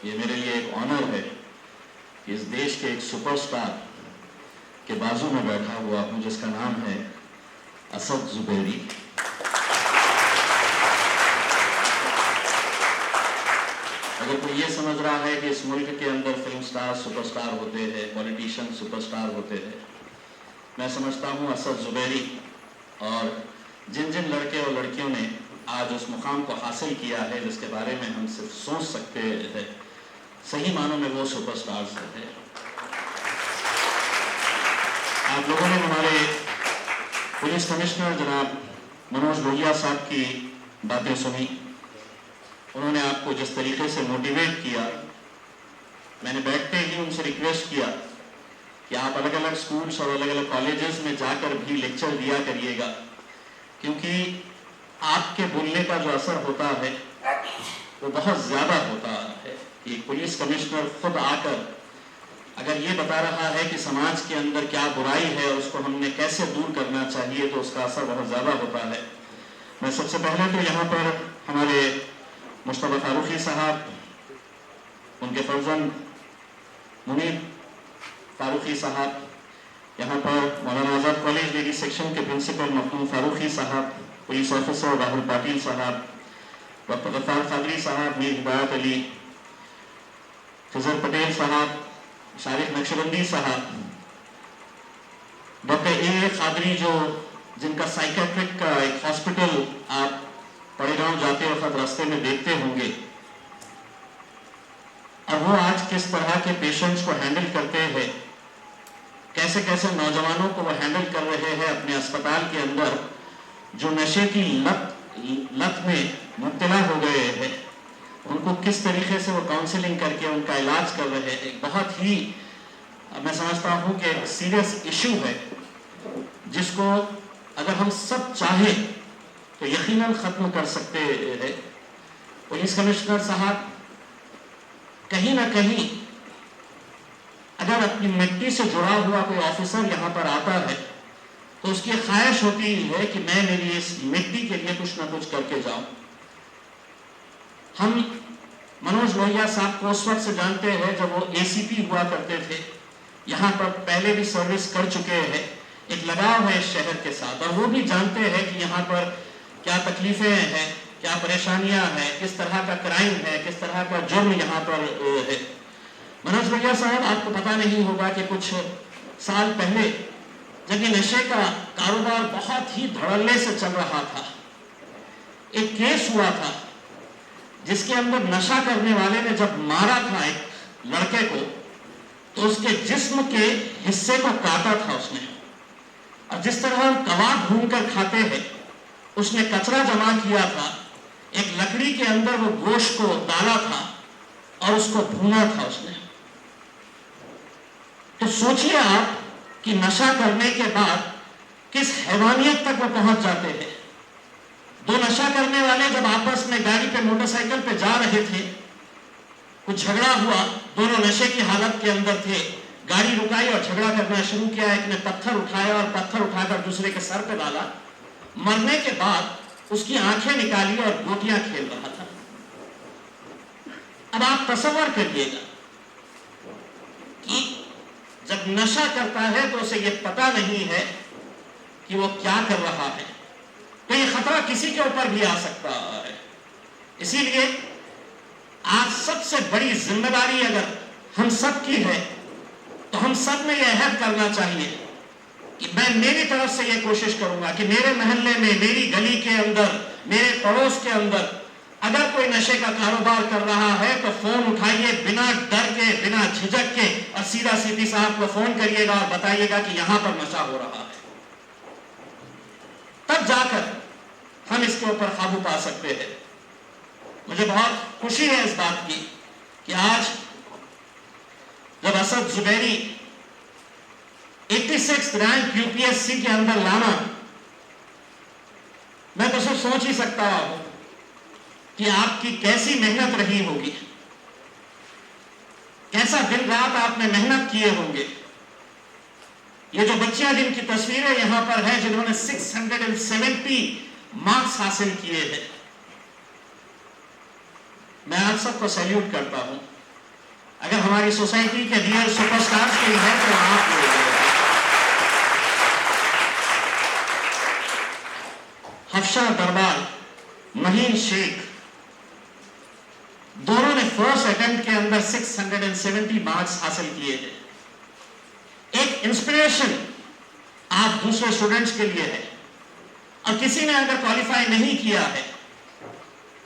یہ میرے لیے ایک آنر ہے کہ اس دیش کے ایک سپر سٹار کے بازو میں بیٹھا ہوا ہوں جس کا نام ہے اسد زبیری. اگر کوئی یہ سمجھ رہا ہے کہ اس ملک کے اندر فلم سٹار سپر سٹار ہوتے ہیں, پولیٹیشین سپر سٹار ہوتے ہیں, میں سمجھتا ہوں اسد زبیری اور جن جن لڑکے اور لڑکیوں نے آج اس مقام کو حاصل کیا ہے جس کے بارے میں ہم صرف سوچ سکتے ہیں, صحیح معنوں میں وہ سپر سٹارز ہیں. آپ لوگوں نے ہمارے پولیس کمشنر جناب منوج لوہیا صاحب کی باتیں سنی. انہوں نے آپ کو جس طریقے سے موٹیویٹ کیا, میں نے بیٹھتے ہی ان سے ریکویسٹ کیا کہ آپ الگ الگ سکولز اور الگ الگ کالجز میں جا کر بھی لیکچر دیا کریے گا, کیونکہ آپ کے بولنے کا جو اثر ہوتا ہے وہ بہت زیادہ ہوتا ہے. ایک پولیس کمشنر خود آ کر اگر یہ بتا رہا ہے کہ سماج کے اندر کیا برائی ہے اور اس کو ہم نے کیسے دور کرنا چاہیے تو اس کا اثر بہت زیادہ ہوتا ہے. میں سب سے پہلے تو یہاں پر ہمارے مصطفیٰ فاروقی صاحب, ان کے فرزند منیر فاروقی صاحب, یہاں پر Maulana Azad college lady section کے پرنسپل مخدوم فاروقی صاحب, پولیس آفیسر راہل پاٹل صاحب, ڈاکٹر غفار قادری صاحب, میر ہدایت علی, خضر پٹیل صاحب, شارق نقشبندی صاحب, ڈاکٹر اے قادری جو جن کا سائیکیٹرک کا ایک ہاسپٹل آپ پڑے گاؤں جاتے وقت راستے میں دیکھتے ہوں گے, اور وہ آج کس طرح کے پیشنٹس کو ہینڈل کرتے ہیں, کیسے کیسے نوجوانوں کو وہ ہینڈل کر رہے ہیں اپنے اسپتال کے اندر جو نشے کی لت میں مبتلا ہو گئے ہیں, ان کو کس طریقے سے وہ کاؤنسلنگ کر کے ان کا علاج کر رہے ہیں. ایک بہت ہی میں سمجھتا ہوں کہ ایک سیریس ایشو ہے جس کو اگر ہم سب چاہیں تو یقیناً ختم کر سکتے ہیں. پولیس کمشنر صاحب کہیں نہ کہیں اگر اپنی مٹی سے جڑا ہوا کوئی آفیسر یہاں پر آتا ہے تو اس کی خواہش ہوتی ہے کہ میں میری اس مٹی کے لیے کچھ نہ کچھ کر کے جاؤں. ہم منوج لوہیا صاحب کو اس وقت سے جانتے ہیں جب وہ ACP ہوا کرتے تھے, یہاں پر پہلے بھی سروس کر چکے ہیں, ایک لگاؤ ہے اس شہر کے ساتھ, اور وہ بھی جانتے ہیں کہ یہاں پر کیا تکلیفیں ہیں, کیا پریشانیاں ہیں, کس طرح کا کرائم ہے, کس طرح کا جرم یہاں پر ہے. منوج لوہیا صاحب, آپ کو پتا نہیں ہوگا کہ کچھ سال پہلے جب یہ نشے کا کاروبار بہت ہی دھڑلے سے چل رہا تھا, ایک کیس ہوا تھا جس کے اندر نشہ کرنے والے نے جب مارا تھا ایک لڑکے کو تو اس کے جسم کے حصے کو کاٹا تھا اس نے, اور جس طرح ہم کباب بھون کر کھاتے ہیں اس نے کچرا جمع کیا تھا, ایک لکڑی کے اندر وہ گوشت کو ڈالا تھا اور اس کو بھونا تھا اس نے. تو سوچئے آپ کہ نشہ کرنے کے بعد کس حیوانیت تک وہ پہنچ جاتے ہیں. دو نشہ کرنے والے جب آپس میں گاڑی پہ موٹر سائیکل پہ جا رہے تھے, کچھ جھگڑا ہوا, دونوں نشے کی حالت کے اندر تھے, گاڑی رکائی اور جھگڑا کرنا شروع کیا. ایک نے پتھر اٹھایا اور پتھر اٹھا کر دوسرے کے سر پہ ڈالا. مرنے کے بعد اس کی آنکھیں نکالی اور گوٹیاں کھیل رہا تھا. اب آپ تصور کریے گا کہ جب نشہ کرتا ہے تو اسے یہ پتا نہیں ہے کہ وہ کیا کر رہا ہے, تو یہ خطرہ کسی کے اوپر بھی آ سکتا ہے. اسی لیے آج سب سے بڑی ذمہ داری اگر ہم سب کی ہے تو ہم سب میں یہ عہد کرنا چاہیے کہ میں میری طرف سے یہ کوشش کروں گا کہ میرے محلے میں, میری گلی کے اندر, میرے پڑوس کے اندر اگر کوئی نشے کا کاروبار کر رہا ہے تو فون اٹھائیے بنا ڈر کے, بنا جھجک کے, اور سیدھا CP صاحب کو فون کریے گا اور بتائیے گا کہ یہاں پر نشہ ہو رہا ہے. تب جا کر ہم اس کے اوپر قابو پا سکتے ہیں. مجھے بہت خوشی ہے اس بات کی کہ آج جب اسد زبیری 86 رینک UPSC کے اندر لانا, میں تو صرف سوچ ہی سکتا ہوں کہ آپ کی کیسی محنت رہی ہوگی, کیسا دن رات آپ نے محنت کیے ہوں گے. یہ جو بچیاں جن کی تصویریں یہاں پر ہیں جنہوں نے 670 مارکس حاصل کیے ہیں, میں آپ سب کو سیلیوٹ کرتا ہوں. اگر ہماری سوسائٹی کے ریئل سپر اسٹارز کوئی ہے تو آپ لوگ ہیں۔ حفشہ دربار، مہین شیخ، دونوں نے فرسٹ اٹیمپٹ کے اندر 670 مارکس حاصل کیے ہیں۔ ایک انسپریشن آپ دوسرے اسٹوڈنٹس کے لیے ہے۔ اور کسی نے اگر کوالیفائی نہیں کیا ہے،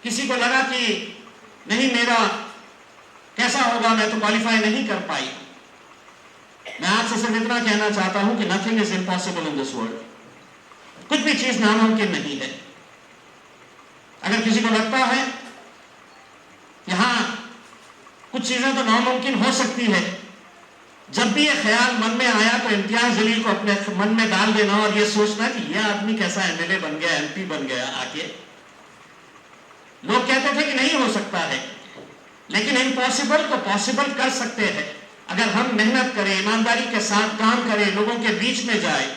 کسی کو لگا کہ نہیں میرا کیسا ہوگا، میں تو کوالیفائی نہیں کر پائی، میں آپ سے صرف اتنا کہنا چاہتا ہوں کہ nothing is impossible in this world۔ کچھ بھی چیز ناممکن نہیں ہے۔ اگر کسی کو لگتا ہے یہاں کچھ چیزیں تو ناممکن ہو سکتی ہے، جب بھی یہ خیال من میں آیا تو امتیاز جلیل کو اپنے من میں ڈال دینا اور یہ سوچنا کہ یہ آدمی کیسا MLA بن گیا، MP بن گیا آگے۔ لوگ کہتے تھے کہ نہیں ہو سکتا ہے، لیکن امپاسبل کو پاسبل کر سکتے ہیں اگر ہم محنت کریں، ایمانداری کے ساتھ کام کریں، لوگوں کے بیچ میں جائیں۔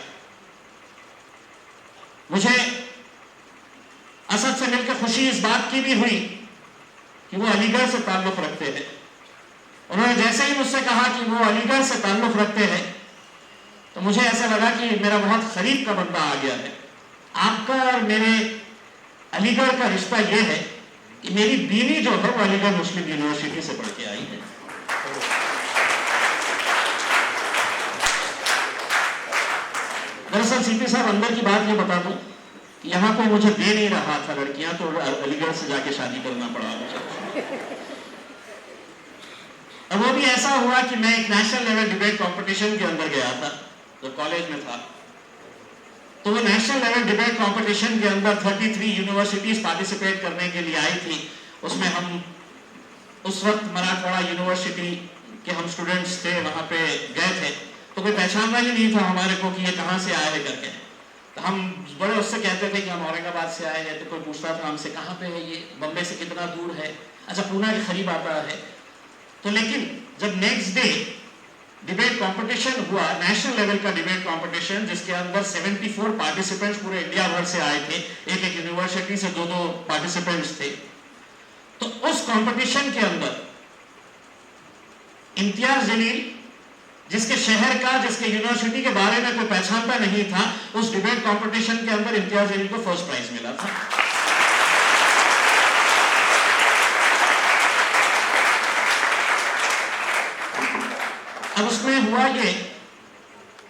مجھے اسد سے مل کے خوشی اس بات کی بھی ہوئی کہ وہ علی گڑھ سے تعلق رکھتے ہیں۔ انہوں نے جیسے ہی مجھ سے کہا کہ وہ علی گڑھ سے تعلق رکھتے ہیں تو مجھے ایسا لگا کہ میرا بہت قریب کا بندہ آ گیا ہے۔ آپ کا اور میرے علی گڑھ کا رشتہ یہ ہے کہ میری بیوی جو ہے وہ علی گڑھ مسلم یونیورسٹی سے پڑھ کے آئی ہے۔ دراصل سی پی صاحب اندر کی بات یہ بتا دوں کہ یہاں کوئی مجھے دے نہیں رہا تھا لڑکیاں، تو علی گڑھ سے جا کے شادی کرنا پڑا مجھے۔ اب وہ بھی ایسا ہوا کہ میں ایک نیشنل لیول ڈیبیٹ کمپٹیشن کے اندر گیا تھا جو کالج میں تھا، تو وہ نیشنل لیول ڈیبیٹ کمپٹیشن کے اندر 33 یونیورسٹیز پارٹیسپیٹ کرنے کے لیے آئی تھی۔ اس میں ہم اس وقت مراٹھواڑہ یونیورسٹی کے ہم اسٹوڈنٹس تھے، وہاں پہ گئے تھے، تو کوئی پہچاننا ہی نہیں تھا ہمارے کو کہ یہ کہاں سے آئے ہیں کر کے۔ تو ہم بڑے اس سے کہتے تھے کہ ہم اورنگ آباد سے آئے ہیں، تو کوئی پوچھتا تھا ہم سے کہاں پہ ہے یہ، بمبے سے کتنا دور ہے، اچھا پونا کے قریب آتا ہے۔ تو لیکن جب نیکسٹ ڈے ڈیبیٹ کمپٹیشن ہوا، نیشنل لیول کا ڈیبیٹ کمپٹیشن جس کے اندر 74 پارٹیسپینٹس پورے انڈیا بھر سے آئے تھے، ایک ایک یونیورسٹی سے 2 پارٹیسپینٹس تھے، تو اس کمپٹیشن کے اندر امتیاز جلیل جس کے شہر کا، جس کے یونیورسٹی کے بارے میں کوئی پہچانتا نہیں تھا، اس ڈیبیٹ کمپٹیشن کے اندر امتیاز جلیل کو فرسٹ پرائز ملا تھا۔ اب اس میں ہوا یہ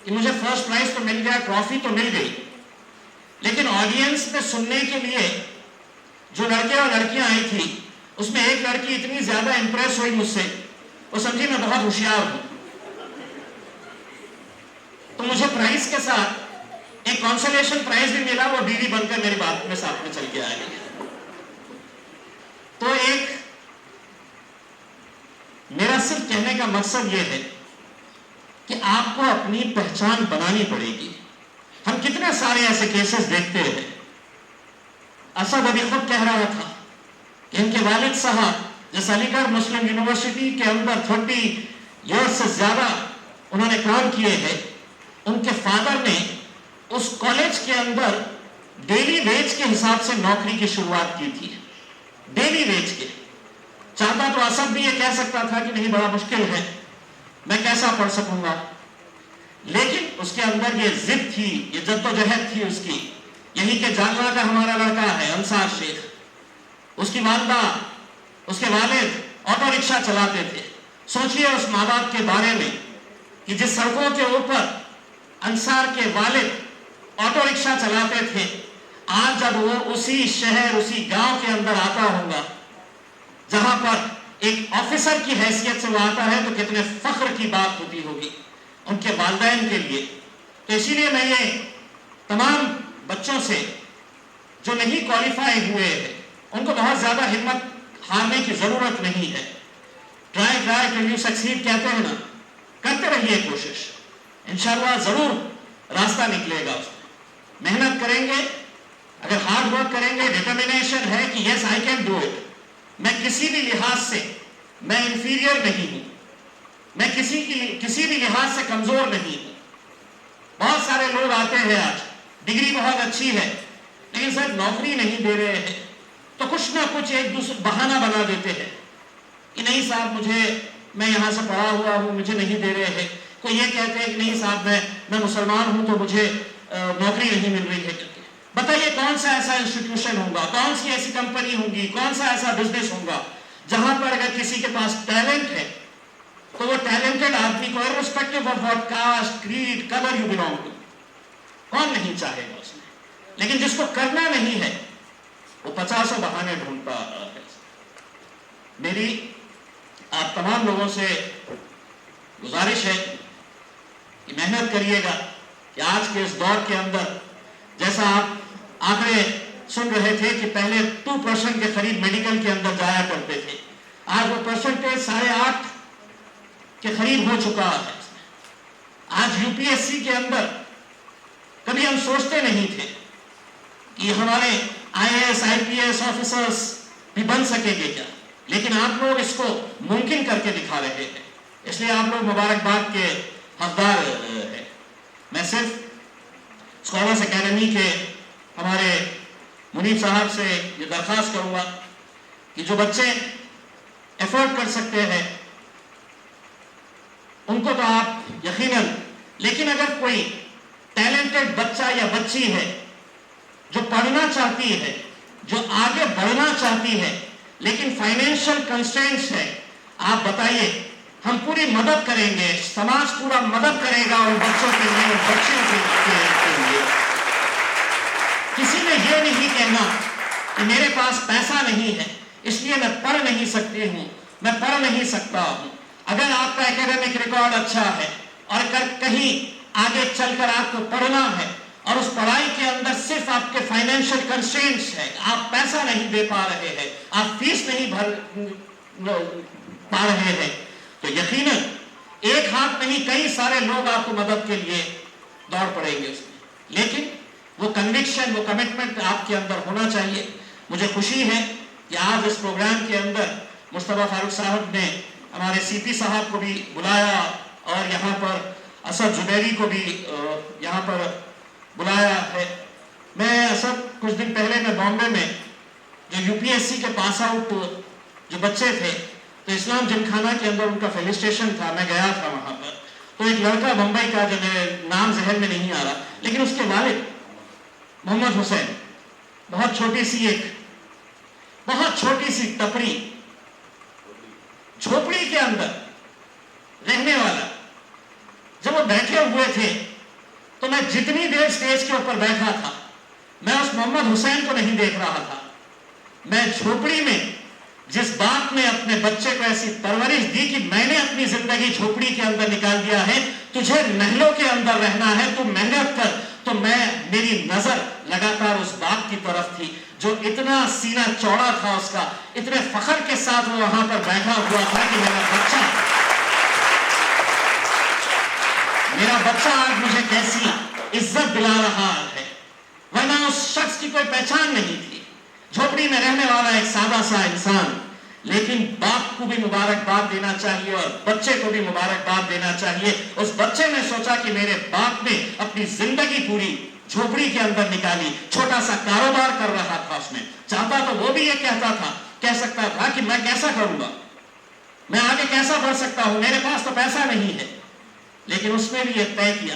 کہ مجھے فرسٹ پرائز تو مل گیا، ٹرافی تو مل گئی، لیکن آڈینس میں سننے کے لیے جو لڑکے اور لڑکیاں آئی تھی، اس میں ایک لڑکی اتنی زیادہ امپریس ہوئی مجھ سے، وہ سمجھی میں بہت ہوشیار ہوں، تو مجھے پرائز کے ساتھ ایک کانسولیشن پرائز بھی ملا، وہ بیوی بن کر میری بات میں ساتھ میں چل کے آئے گی۔ تو ایک میرا صرف کہنے کا مقصد یہ ہے کہ آپ کو اپنی پہچان بنانی پڑے گی۔ ہم کتنے سارے ایسے کیسز دیکھتے ہیں۔ اسد ابھی خود کہہ رہا تھا کہ ان کے والد صاحب جس علی گڑھ مسلم یونیورسٹی کے اندر 30 ایئرز سے زیادہ انہوں نے کام کیے ہیں، ان کے فادر نے اس کالج کے اندر ڈیلی ویج کے حساب سے نوکری کی شروعات کی تھی، ڈیلی ویج کے۔ چاہتا تو اسد بھی یہ کہہ سکتا تھا کہ نہیں بڑا مشکل ہے، میں کیسا پڑھ سکوں گا، لیکن اس کے اندر یہ ضد تھی، یہ جدوجہد تھی اس کی، یہی کہ جالنا کا ہمارا لڑکا ہے انصار شیخ، اس کی والدہ، اس کے والد آٹو رکشہ چلاتے تھے۔ سوچئے اس ماں باپ کے بارے میں کہ جس سڑکوں کے اوپر انصار کے والد آٹو رکشہ چلاتے تھے، آج جب وہ اسی شہر، اسی گاؤں کے اندر آتا ہوگا جہاں پر ایک آفیسر کی حیثیت سے وہ آتا ہے، تو کتنے فخر کی بات ہوتی ہوگی ان کے والدین کے لیے۔ تو اسی لیے میں یہ تمام بچوں سے جو نہیں کوالیفائی ہوئے ہیں ان کو بہت زیادہ ہمت ہارنے کی ضرورت نہیں ہے۔ ٹرائی ٹو یو سکسیڈ کہتے ہیں نا، کرتے رہیے کوشش، انشاءاللہ ضرور راستہ نکلے گا۔ اس میں محنت کریں گے، اگر ہارڈ ورک کریں گے، ڈیٹرمینیشن ہے کہ یس آئی کین ڈو اٹ، میں کسی بھی لحاظ سے میں انفیریئر نہیں ہوں، میں کسی بھی لحاظ سے کمزور نہیں ہوں۔ بہت سارے لوگ آتے ہیں آج، ڈگری بہت اچھی ہے لیکن صرف نوکری نہیں دے رہے ہیں، تو کچھ نہ کچھ ایک دوسرے بہانہ بنا دیتے ہیں کہ نہیں صاحب مجھے میں یہاں سے پڑھا ہوا ہوں مجھے نہیں دے رہے ہیں, کوئی یہ کہتے ہیں کہ نہیں صاحب میں مسلمان ہوں تو مجھے نوکری نہیں مل رہی ہے. بتائیے کون سا ایسا انسٹیٹیوشن ہوگا, کون سی ایسی کمپنی ہوگی, کون سا ایسا بزنس ہوگا جہاں پر اگر کسی کے پاس ٹیلنٹ ہے تو وہ ٹیلنٹڈ آدمی کو irrespective of what caste, creed, color you belong to, کون نہیں چاہے گا اس میں. لیکن جس کو کرنا نہیں ہے وہ 50 بہانے ڈھونڈتا ہے. میری آپ تمام لوگوں سے گزارش ہے کہ محنت کریے گا کہ آج کے اس دور کے اندر جیسا آپ آنکڑے سن رہے تھے کہ پہلے 2% کے قریب میڈیکل کے اندر جایا کرتے تھے, آج وہ پرسنٹیج 8.5 کے قریب ہو چکا ہے. آج UPSC کے اندر کبھی ہم سوچتے نہیں تھے کہ ہمارے IAS, IPS آفیسرز بھی بن سکیں گے کیا, لیکن آپ لوگ اس کو ممکن کر کے دکھا رہے ہیں, اس لیے آپ لوگ مبارکباد کے حقدار ہیں. میں صرف اسکالرس اکیڈمی کے ہمارے منیب صاحب سے یہ درخواست کروں گا کہ جو بچے ایفورٹ کر سکتے ہیں ان کو تو آپ یقیناً, لیکن اگر کوئی ٹیلنٹڈ بچہ یا بچی ہے جو پڑھنا چاہتی ہے, جو آگے بڑھنا چاہتی ہے لیکن فائنینشیل کنسٹرینٹس ہے, آپ بتائیے, ہم پوری مدد کریں گے, سماج پورا مدد کرے گا ان بچوں کے لیے, ان بچیوں کے لیے. کسی نے یہ نہیں کہنا کہ میرے پاس پیسہ نہیں ہے اس لیے میں پڑھ نہیں سکتی ہوں, میں پڑھ نہیں سکتا ہوں. اگر آپ کا اکیڈمک ریکارڈ اچھا ہے اور اگر کہیں آگے چل کر آپ کو پڑھنا ہے اور اس پڑھائی کے اندر صرف آپ کے فائنینشیل کنسٹرینٹس ہے, آپ پیسہ نہیں دے پا رہے ہیں, آپ فیس نہیں بھر پا رہے ہیں, تو یقیناً ایک ہاتھ نہیں کئی سارے لوگ آپ کو مدد کے لیے دوڑ پڑیں گے اس میں. لیکن وہ کنوکشن, وہ کمٹمنٹ آپ کے اندر ہونا چاہیے. مجھے خوشی ہے کہ آج اس پروگرام کے اندر مصطفیٰ فاروق صاحب نے ہمارے CP صاحب کو بھی بلایا اور یہاں پر اسد زبیری کو بھی یہاں پر بلایا ہے. میں اسد کچھ دن پہلے میں بامبے میں جو UPSC کے پاس آؤٹ جو بچے تھے تو اسلام جمخانہ کے اندر ان کا فیلسٹیشن تھا, میں گیا تھا وہاں پر. تو ایک لڑکا بمبئی کا, جو میرے نام ذہن میں نہیں آ رہا, لیکن اس کے والد محمد حسین, بہت چھوٹی سی ٹپری جھوپڑی کے اندر رہنے والا, جب وہ بیٹھے ہوئے تھے تو میں جتنی دیر سٹیج کے اوپر بیٹھا تھا میں اس محمد حسین کو نہیں دیکھ رہا تھا, میں جھوپڑی میں جس باپ نے اپنے بچے کو ایسی پرورش دی کہ میں نے اپنی زندگی جھوپڑی کے اندر نکال دیا ہے, تجھے محلوں کے اندر رہنا ہے, تو محنت کر, تو میری نظر لگاتار اس باپ کی طرف تھی جو اتنا سینہ چوڑا تھا اس کا, اتنے فخر کے ساتھ وہ وہاں پر بیٹھا ہوا تھا کہ میرا بچہ آج مجھے کیسی عزت دلا رہا ہے, ورنہ اس شخص کی کوئی پہچان نہیں تھی, جھوپڑی میں رہنے والا ایک سادہ سا انسان. لیکن باپ کو بھی مبارکباد دینا چاہیے اور بچے کو بھی مبارکباد دینا چاہیے. اس بچے نے سوچا کہ میرے باپ نے اپنی زندگی پوری جھوپڑی کے اندر نکالی, چھوٹا سا کاروبار کر رہا تھا, اس میں چاہتا تو وہ بھی یہ کہہ سکتا تھا کہ میں کیسا کروں گا, میں آگے کیسا بڑھ سکتا ہوں, میرے پاس تو پیسہ نہیں ہے. لیکن اس نے بھی یہ طے کیا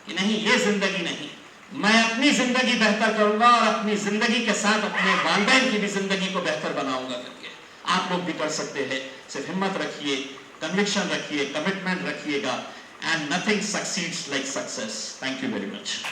کہ نہیں, یہ زندگی نہیں, میں اپنی زندگی بہتر کروں گا اور اپنی زندگی کے ساتھ اپنے والدین کی بھی زندگی کو بہتر بناؤں گا کر کے. آپ لوگ بھی کر سکتے ہیں, صرف ہمت رکھیے, کنوکشن رکھیے, کمٹمنٹ رکھیے گا, and nothing succeeds like success. Thank you very much.